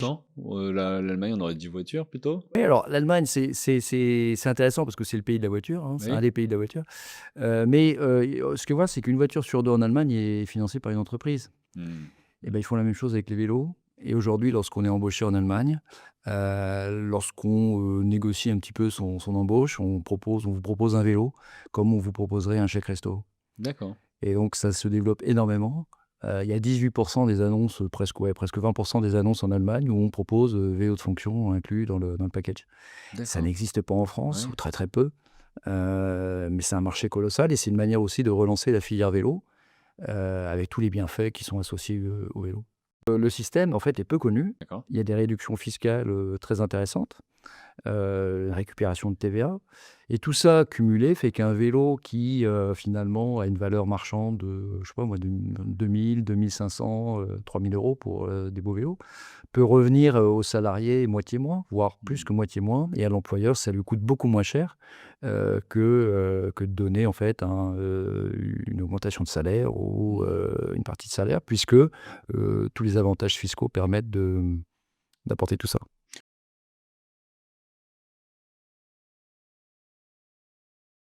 Non? L'Allemagne, on aurait dit voiture plutôt? Oui, alors l'Allemagne, c'est intéressant parce que c'est le pays de la voiture, hein, c'est un Oui? des pays de la voiture. Ce que je vois, c'est qu'une voiture sur 2 en Allemagne est financée par une entreprise. Mmh. Et ben, ils font la même chose avec les vélos et aujourd'hui, lorsqu'on est embauché en Allemagne, lorsqu'on, négocie un petit peu son embauche, on vous propose un vélo comme on vous proposerait un chèque resto D'accord. et donc ça se développe énormément. Il y a 18 des annonces, presque 20 des annonces en Allemagne où on propose, vélo de fonction inclus dans le package. Ça D'accord. n'existe pas en France ou Ouais. très, très peu, mais c'est un marché colossal et c'est une manière aussi de relancer la filière vélo, avec tous les bienfaits qui sont associés, au vélo. Le système, en fait, est peu connu. D'accord. Il y a des réductions fiscales, très intéressantes, récupération de TVA et tout ça cumulé fait qu'un vélo qui, finalement a une valeur marchande de, je sais pas moi, de 2 500, 3 000 € pour, des beaux vélos, peut revenir, au salarié moitié moins, voire plus Mmh. que moitié moins et à l'employeur, ça lui coûte beaucoup moins cher, que de donner en fait une augmentation de salaire ou, Mmh. une partie de salaire puisque, tous les avantages fiscaux permettent d'apporter tout ça.